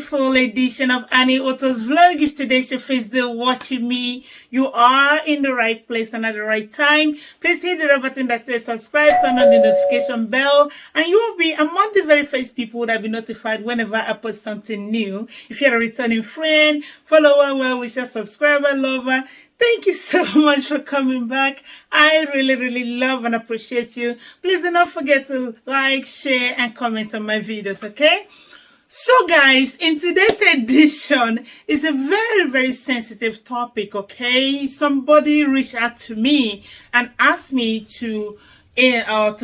beautiful edition of Annie Otto's vlog. If today's your first day watching me, you are in the right place and at the right time. Please hit the red button that says subscribe, turn on the notification bell, and you will be among the very first people that will be notified whenever I post something new. If you're a returning friend, follower, well-wisher, subscriber, lover, thank you so much for coming back. I really love and appreciate you. Please do not forget to like, share, and comment on my videos, okay? So guys, in today's edition is a very sensitive topic, okay? Somebody reached out to me and asked me to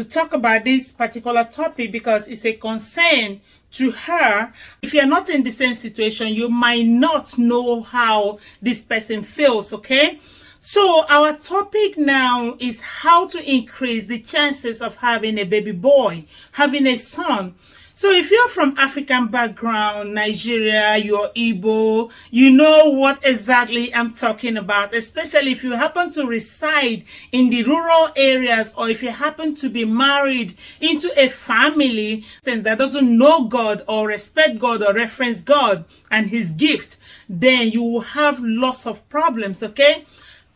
talk about this particular topic because it's a concern to her. If you're not in the same situation, you might not know how this person feels, okay? So our topic now is how to increase the chances of having a baby boy, having a son. So if you're from African background, Nigeria, you're Igbo, you know what exactly I'm talking about, especially if you happen to reside in the rural areas or if you happen to be married into a family that doesn't know God or respect God or reference God and his gift, then you will have lots of problems, okay?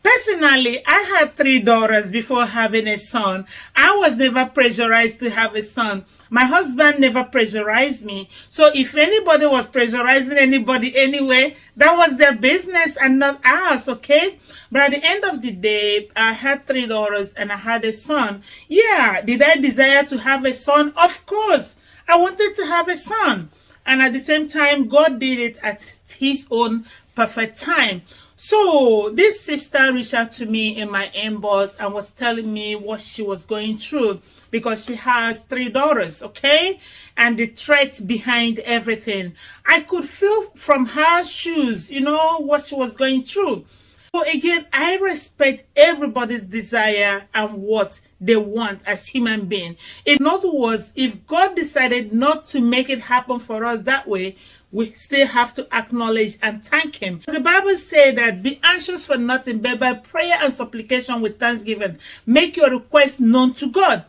Personally, I had 3 daughters before having a son. I was never pressurized to have a son. My husband never pressurized me. So if anybody was pressurizing anybody anyway, that was their business and not ours, okay? But at the end of the day, I had 3 daughters and I had a son. Yeah, did I desire to have a son? Of course. I wanted to have a son. And at the same time, God did it at his own perfect time. So this sister reached out to me in my inbox and was telling me what she was going through because she has 3 daughters, okay? And the threat behind everything. I could feel from her shoes, you know, what she was going through. So again, I respect everybody's desire and what they want as human beings. In other words, if God decided not to make it happen for us that way, we still have to acknowledge and thank him. The Bible says that be anxious for nothing, but by prayer and supplication with thanksgiving, make your request known to God.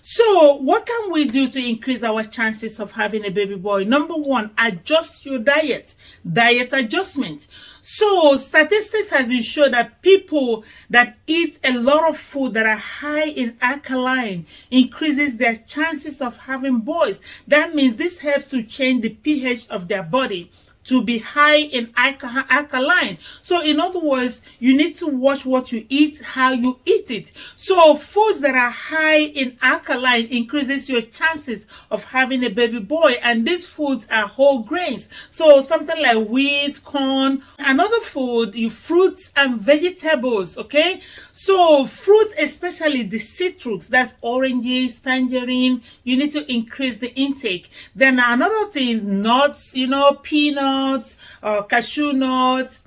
So what can we do to increase our chances of having a baby boy? Number 1, adjust your diet adjustment. So statistics has been shown that people that eat a lot of food that are high in alkaline increases their chances of having boys. That means this helps to change the pH of their body to be high in alkaline. So in other words, you need to watch what you eat, how you eat it. So foods that are high in alkaline increases your chances of having a baby boy, and these foods are whole grains. So something like wheat, corn. Another food, fruits and vegetables, okay? So fruits, especially the citrus, that's oranges, tangerine, you need to increase the intake. Then another thing, nuts, you know, peanuts, cashew nuts,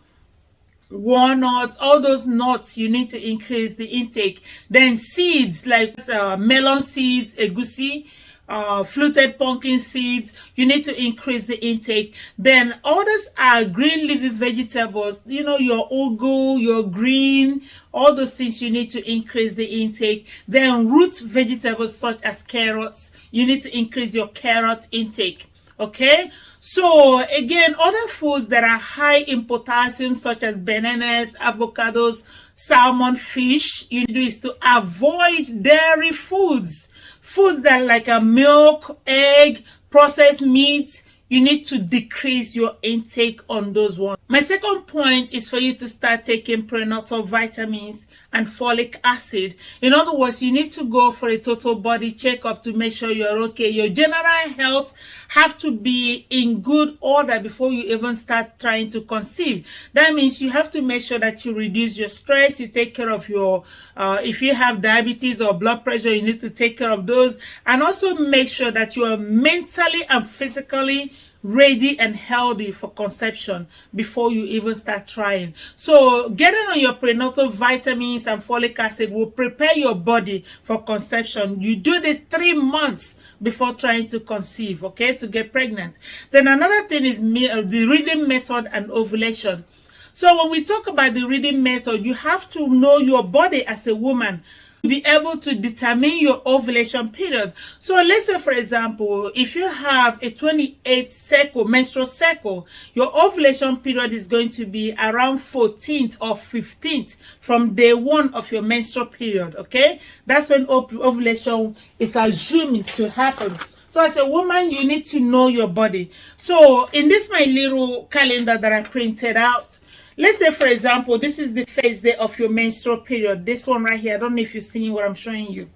walnuts, all those nuts, you need to increase the intake. Then seeds like melon seeds, egusi, fluted pumpkin seeds, you need to increase the intake. Then others are green leafy vegetables, you know, your ugu, your green, all those things you need to increase the intake. Then root vegetables such as carrots, you need to increase your carrot intake. Okay, so again, other foods that are high in potassium such as bananas, avocados, salmon, fish, you do is to avoid dairy foods. Foods that like milk, egg, processed meat, you need to decrease your intake on those ones. My second point is for you to start taking prenatal vitamins and folic acid. In other words, you need to go for a total body checkup to make sure you're okay. Your general health have to be in good order before you even start trying to conceive. That means you have to make sure that you reduce your stress, you take care of your, if you have diabetes or blood pressure, you need to take care of those. And also make sure that you are mentally and physically ready and healthy for conception before you even start trying. So getting on your prenatal vitamins and folic acid will prepare your body for conception. You do this 3 months before trying to conceive, okay, to get pregnant. Then another thing is the reading method and ovulation. So when we talk about the reading method, you have to know your body as a woman. be able to determine your ovulation period. So let's say, for example, if you have a 28 cycle, menstrual cycle, your ovulation period is going to be around 14th or 15th from day 1 of your menstrual period. Okay, that's when ovulation is assumed to happen. So as a woman, you need to know your body. So in this my little calendar that I printed out, let's say, for example, this is the first day of your menstrual period. This one right here. I don't know if you're seeing what I'm showing you.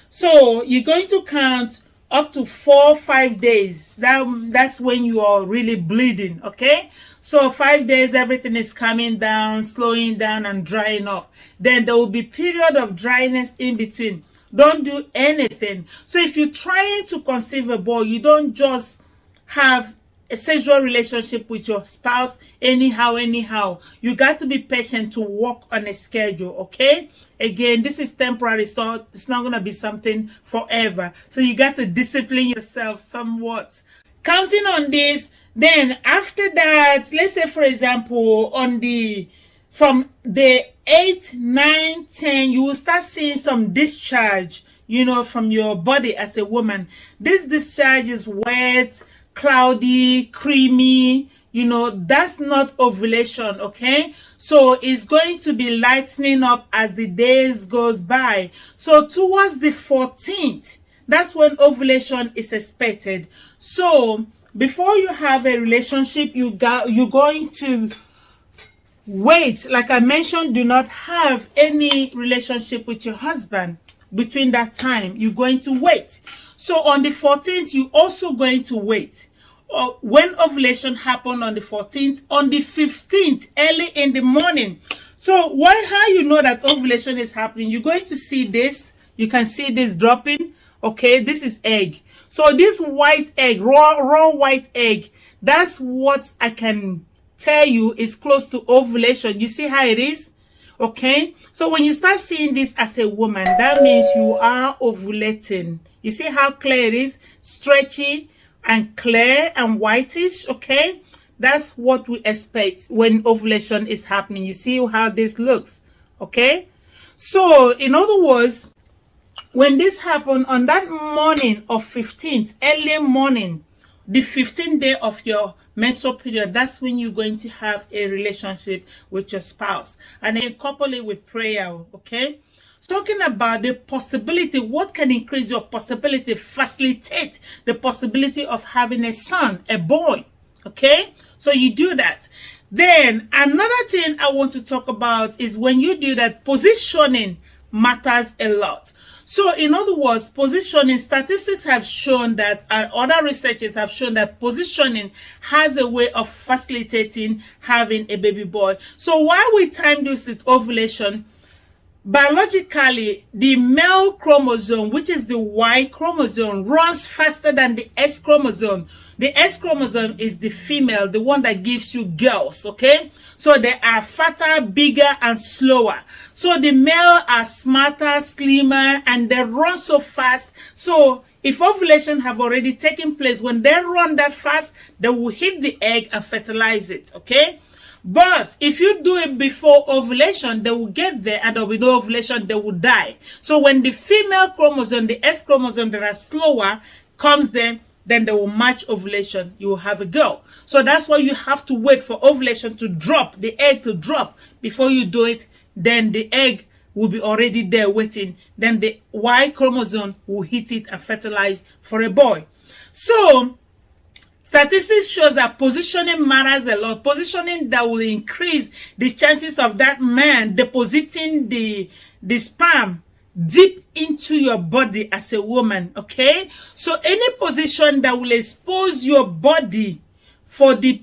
So you're going to count up to 4 or 5 days. That's when you are really bleeding, okay? So 5 days, everything is coming down, slowing down, and drying up. Then there will be period of dryness in between. Don't do anything. So if you're trying to conceive a boy, you don't just have a sexual relationship with your spouse anyhow. You got to be patient to work on a schedule, okay? Again, this is temporary, so it's not going to be something forever. So you got to discipline yourself somewhat. Counting on this, then after that, let's say, for example, from the 8, 9, 10, you will start seeing some discharge, from your body as a woman. This discharge is wet, cloudy, creamy, that's not ovulation, okay? So it's going to be lightening up as the days goes by. So towards the 14th, that's when ovulation is expected. So before you have a relationship, you're going to wait. Like I mentioned, do not have any relationship with your husband between that time. You're going to wait. So on the 14th, you're also going to wait. When ovulation happened on the 14th, on the 15th, early in the morning. So how you know that ovulation is happening? You're going to see this. You can see this dropping. Okay, this is egg. So this white egg, raw white egg, that's what I can tell you is close to ovulation. You see how it is? Okay, so when you start seeing this as a woman, that means you are ovulating. You see how clear it is? Stretchy and clear and whitish. Okay, that's what we expect when ovulation is happening. You see how this looks? Okay, so in other words, when this happened on that morning of 15th, early morning, the 15th day of your menstrual period, that's when you're going to have a relationship with your spouse, and then couple it with prayer. Okay, talking about the possibility, what can increase your possibility, facilitate the possibility of having a son, a boy. Okay, so you do that. Then another thing I want to talk about is when you do that, positioning matters a lot. So in other words, positioning, statistics have shown that, and other researchers have shown that positioning has a way of facilitating having a baby boy. So while we time this with ovulation, biologically, the male chromosome, which is the Y chromosome, runs faster than the X chromosome. The X chromosome is the female, the one that gives you girls, okay? So they are fatter, bigger, and slower. So the male are smarter, slimmer, and they run so fast. So if ovulation have already taken place, when they run that fast, they will hit the egg and fertilize it, okay? But if you do it before ovulation, they will get there and there will be no ovulation, they will die. So when the female chromosome, the X chromosome that are slower, comes there, then they will match ovulation. You will have a girl. So that's why you have to wait for ovulation to drop, the egg to drop before you do it. Then the egg will be already there waiting. Then the Y chromosome will hit it and fertilize for a boy. So statistics shows that positioning matters a lot. Positioning that will increase the chances of that man depositing the sperm deep into your body as a woman. Okay, so any position that will expose your body for the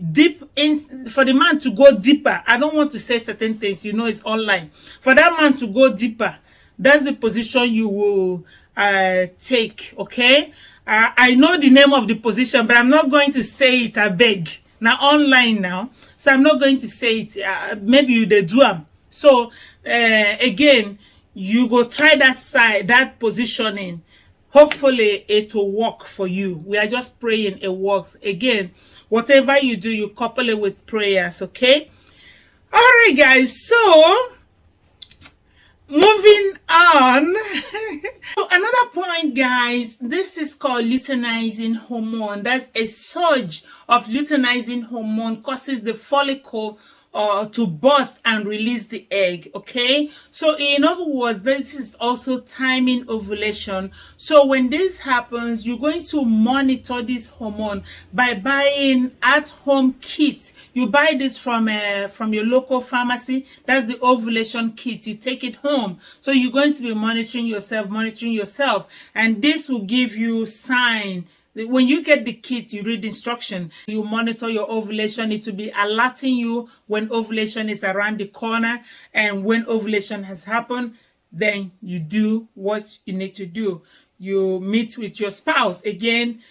man to go deeper. I don't want to say certain things, it's online. For that man to go deeper, that's the position you will take. Okay, I know the name of the position, but I'm not going to say it. I beg. Now online now, so I'm not going to say it. Maybe you they do them. So again, you go try that positioning. Hopefully it will work for you. We are just praying it works. Again, whatever you do, you couple it with prayers. Okay, all right guys, so moving on. point, guys, this is called luteinizing hormone. That's a surge of luteinizing hormone causes the follicle to burst and release the egg. Okay, so in other words, this is also timing ovulation. So when this happens, you're going to monitor this hormone by buying at-home kits. You buy this from your local pharmacy. That's the ovulation kit. You take it home, so you're going to be monitoring yourself, and this will give you sign. When you get the kit, you read the instruction, you monitor your ovulation. It will be alerting you when ovulation is around the corner, and when ovulation has happened, then you do what you need to do. You meet with your spouse. Again,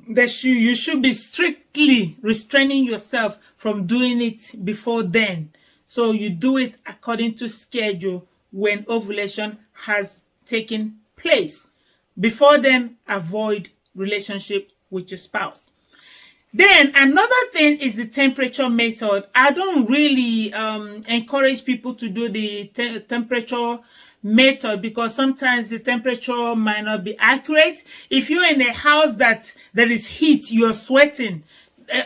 you should be strictly restraining yourself from doing it before then. So you do it according to schedule when ovulation has taken place. Before then, avoid relationship with your spouse. Then another thing is the temperature method. I don't really encourage people to do the temperature method because sometimes the temperature might not be accurate. If you're in a house that there is heat, you're sweating,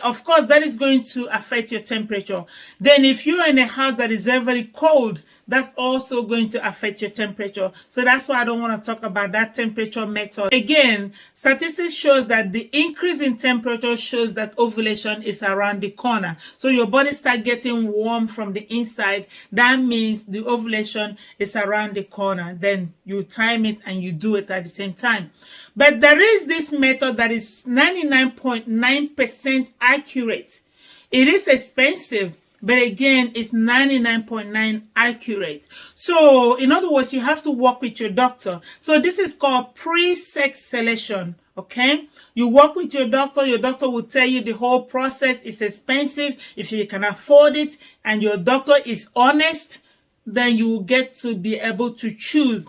of course that is going to affect your temperature. Then if you're in a house that is very, very cold, that's also going to affect your temperature. So that's why I don't want to talk about that temperature method. Again, statistics shows that the increase in temperature shows that ovulation is around the corner. So your body starts getting warm from the inside. That means the ovulation is around the corner. Then you time it and you do it at the same time. But there is this method that is 99.9% accurate. It is expensive, but again, it's 99.9% accurate. So in other words, you have to work with your doctor. So this is called pre-sex selection. Okay, you work with your doctor will tell you the whole process is expensive. If you can afford it and your doctor is honest, then you will get to be able to choose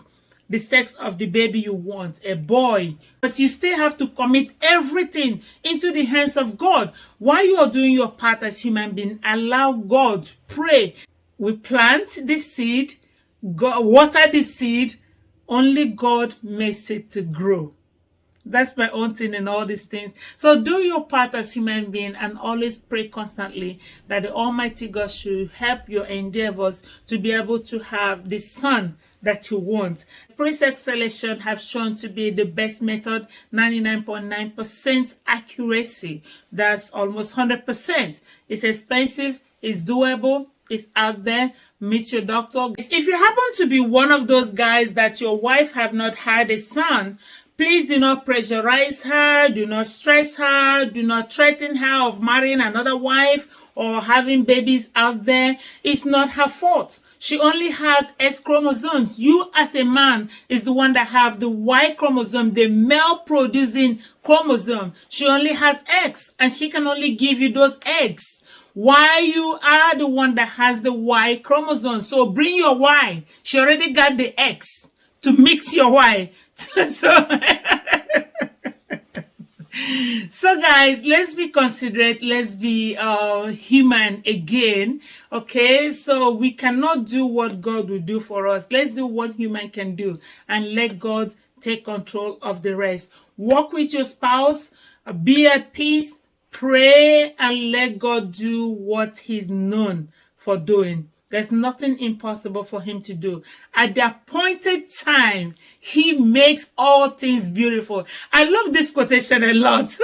the sex of the baby you want, a boy. But you still have to commit everything into the hands of God. While you are doing your part as human being, allow God, pray. We plant the seed, God, water the seed, only God makes it to grow. That's my own thing in all these things. So do your part as human being and always pray constantly that the Almighty God should help your endeavors to be able to have the son that you want. Pre-sex selection have shown to be the best method, 99.9% accuracy. That's almost 100%. It's expensive, it's doable, it's out there. Meet your doctor. If you happen to be one of those guys that your wife have not had a son, please do not pressurize her, do not stress her, do not threaten her of marrying another wife or having babies out there. It's not her fault. She only has X chromosomes. You as a man is the one that have the Y chromosome, the male producing chromosome. She only has X and she can only give you those eggs. Why you are the one that has the Y chromosome. So bring your Y. She already got the X to mix your Y. So guys, let's be considerate, let's be human again. Okay, so we cannot do what God will do for us. Let's do what human can do and let God take control of the rest. Walk with your spouse, be at peace, pray, and let God do what he's known for doing. There's nothing impossible for him to do. At the appointed time, he makes all things beautiful. I love this quotation a lot.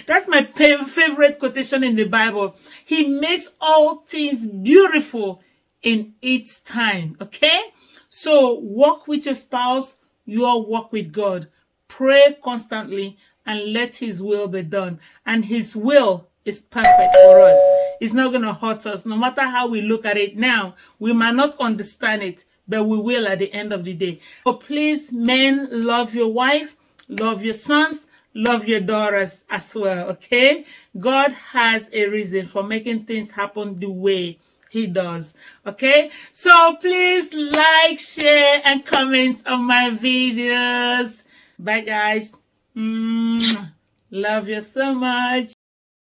That's my favorite quotation in the Bible. He makes all things beautiful in its time. Okay? So walk with your spouse. You all walk with God. Pray constantly and let his will be done. And his will is perfect for us. It's not going to hurt us. No matter how we look at it now, we might not understand it, but we will at the end of the day. So please, men, love your wife, love your sons, love your daughters as well, okay? God has a reason for making things happen the way he does, okay? So please like, share, and comment on my videos. Bye, guys. Love you so much.